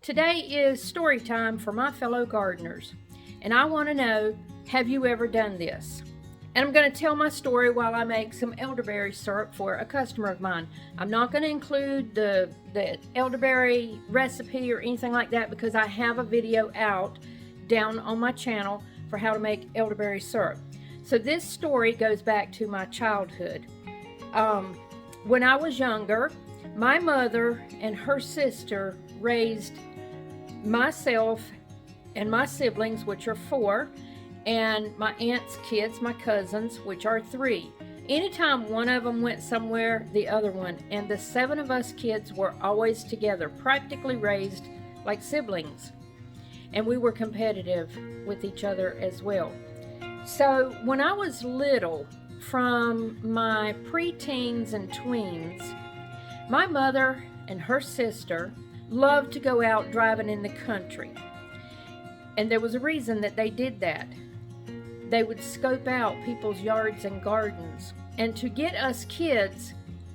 Today is story time for my fellow gardeners, and I want to know, have you ever done this? And I'm going to tell my story while I make some elderberry syrup for a customer of mine. I'm not going to include the elderberry recipe or anything like that because I have a video out down on my channel for how to make elderberry syrup. So this story goes back to my childhood. When I was younger, my mother and her sister raised myself and my siblings, which are 4, and my aunt's kids, my cousins, which are 3. Anytime one of them went somewhere, the other one, and the 7 of us kids were always together, practically raised like siblings. And we were competitive with each other as well. So when I was little, from my preteens and tweens, my mother and her sister loved to go out driving in the country. And there was a reason that they did that. They would scope out people's yards and gardens. And to get us kids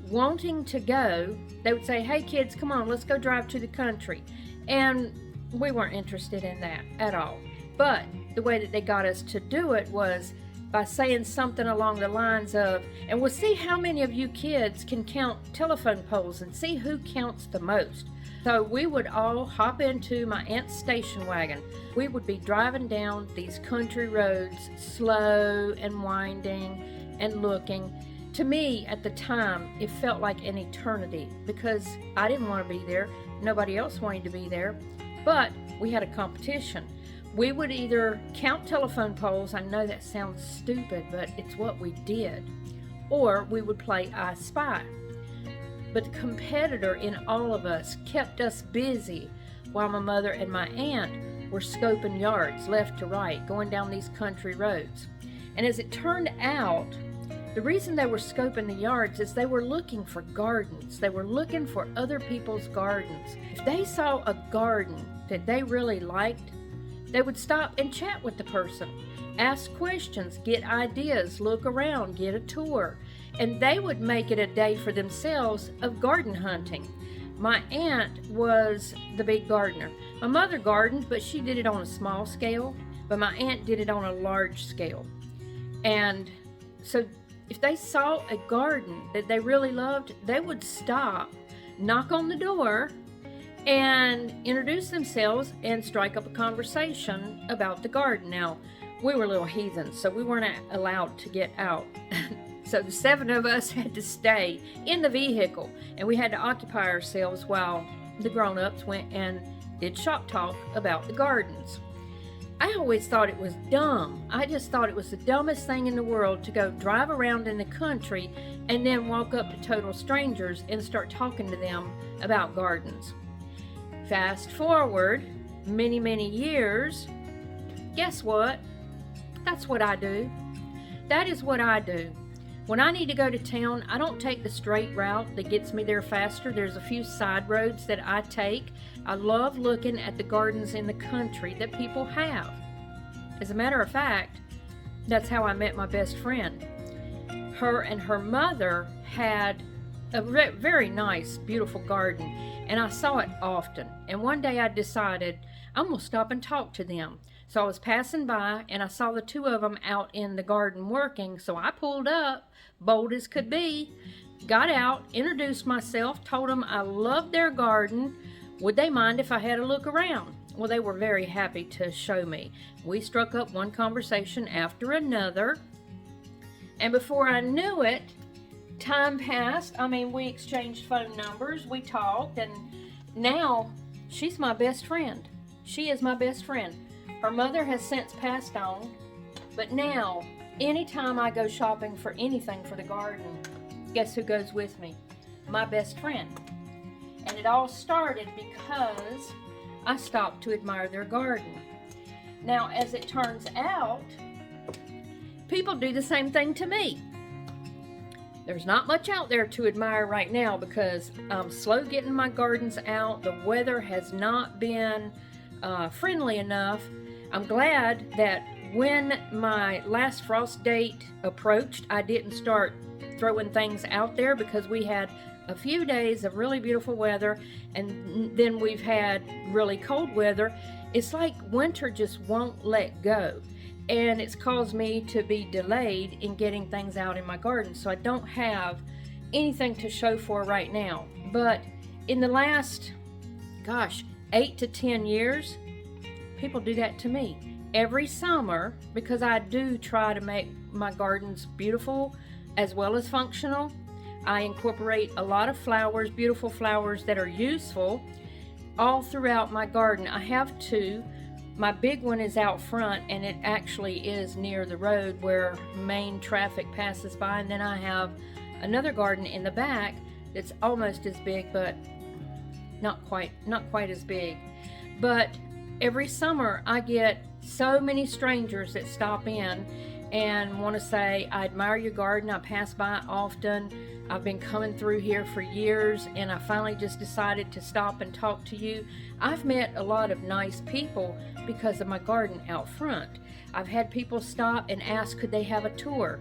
wanting to go, they would say, "Hey kids, come on, let's go drive to the country." And we weren't interested in that at all. But the way that they got us to do it was by saying something along the lines of, and we'll see how many of you kids can count telephone poles and see who counts the most. So we would all hop into my aunt's station wagon. We would be driving down these country roads, slow and winding and looking. To me, at the time, it felt like an eternity because I didn't want to be there. Nobody else wanted to be there. But we had a competition. We would either count telephone poles, I know that sounds stupid, but it's what we did, or we would play I Spy. But the competitor in all of us kept us busy while my mother and my aunt were scoping yards left to right, going down these country roads. And as it turned out, the reason they were scoping the yards is they were looking for gardens. They were looking for other people's gardens. If they saw a garden that they really liked, they would stop and chat with the person, ask questions, get ideas, look around, get a tour, and they would make it a day for themselves of garden hunting. My aunt was the big gardener. My mother gardened, but she did it on a small scale, but my aunt did it on a large scale. And so if they saw a garden that they really loved, they would stop, knock on the door, and introduce themselves and strike up a conversation about the garden. Now, we were little heathens, so we weren't allowed to get out. So the 7 of us had to stay in the vehicle, and we had to occupy ourselves while the grown-ups went and did shop talk about the gardens. I always thought it was dumb. I just thought it was the dumbest thing in the world to go drive around in the country and then walk up to total strangers and start talking to them about gardens. Fast forward many, many years, guess what? That's what I do. That is what I do. When I need to go to town, I don't take the straight route that gets me there faster. There's a few side roads that I take. I love looking at the gardens in the country that people have. As a matter of fact, that's how I met my best friend. Her and her mother had a very nice, beautiful garden, and I saw it often. And one day I decided I'm going to stop and talk to them. So I was passing by, and I saw the 2 of them out in the garden working, so I pulled up, bold as could be, got out, introduced myself, told them I loved their garden. Would they mind if I had a look around? Well, they were very happy to show me. We struck up one conversation after another, and before I knew it, time passed. We exchanged phone numbers, we talked, and now she's my best friend. She is my best friend. Her mother has since passed on, but now, anytime I go shopping for anything for the garden, guess who goes with me? My best friend. And it all started because I stopped to admire their garden. Now, as it turns out, people do the same thing to me. There's not much out there to admire right now because I'm slow getting my gardens out. The weather has not been friendly enough. I'm glad that when my last frost date approached, I didn't start throwing things out there because we had a few days of really beautiful weather, and then we've had really cold weather. It's like winter just won't let go, and it's caused me to be delayed in getting things out in my garden, so I don't have anything to show for right now. But in the last, gosh, 8 to 10 years, people do that to me every summer, because I do try to make my gardens beautiful as well as functional. I incorporate a lot of flowers, beautiful flowers that are useful, all throughout my garden. I have two. My big one is out front, and it actually is near the road where main traffic passes by, and then I have another garden in the back that's almost as big, but not quite as big. But every summer I get so many strangers that stop in and want to say, I admire your garden, I pass by it often, I've been coming through here for years, and I finally just decided to stop and talk to you. I've met a lot of nice people because of my garden out front. I've had people stop and ask could they have a tour.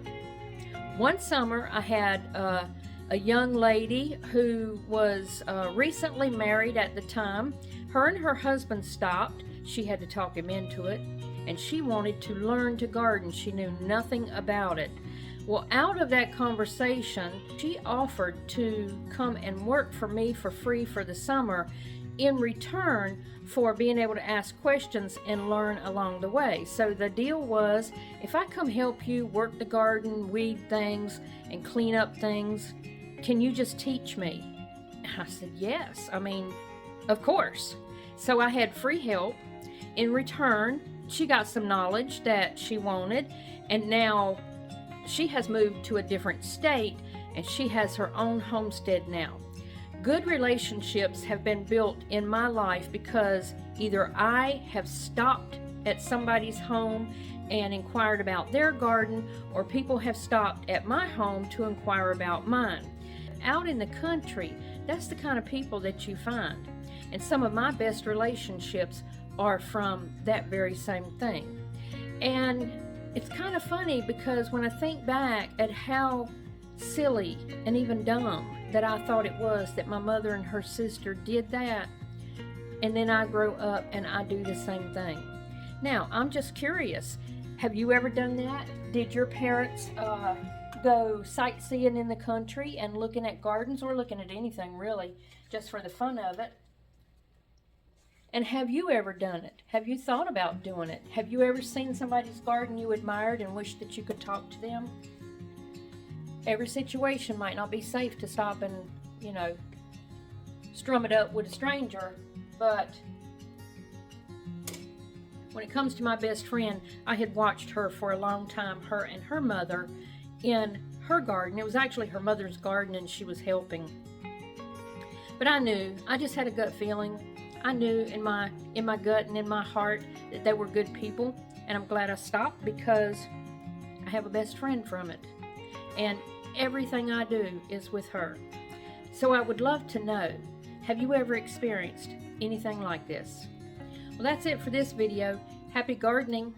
One summer I had a young lady who was recently married at the time. Her and her husband stopped. She had to talk him into it, and she wanted to learn to garden. She knew nothing about it. Well, out of that conversation, she offered to come and work for me for free for the summer in return for being able to ask questions and learn along the way. So the deal was, if I come help you work the garden, weed things, and clean up things, can you just teach me? And I said, yes. I mean, of course. So I had free help. In return, she got some knowledge that she wanted, and now she has moved to a different state, and she has her own homestead now. Good relationships have been built in my life because either I have stopped at somebody's home and inquired about their garden, or people have stopped at my home to inquire about mine. Out in the country, that's the kind of people that you find. And some of my best relationships are from that very same thing. And it's kind of funny because when I think back at how silly and even dumb that I thought it was that my mother and her sister did that, and then I grow up and I do the same thing. Now, I'm just curious, have you ever done that? Did your parents go sightseeing in the country and looking at gardens, or looking at anything really, just for the fun of it? And have you ever done it? Have you thought about doing it? Have you ever seen somebody's garden you admired and wished that you could talk to them? Every situation might not be safe to stop and, strum it up with a stranger, but when it comes to my best friend, I had watched her for a long time, her and her mother, in her garden. It was actually her mother's garden, and she was helping. But I just had a gut feeling. I knew in my gut and in my heart that they were good people, and I'm glad I stopped because I have a best friend from it, and everything I do is with her. So I would love to know, have you ever experienced anything like this? Well, that's it for this video. Happy gardening!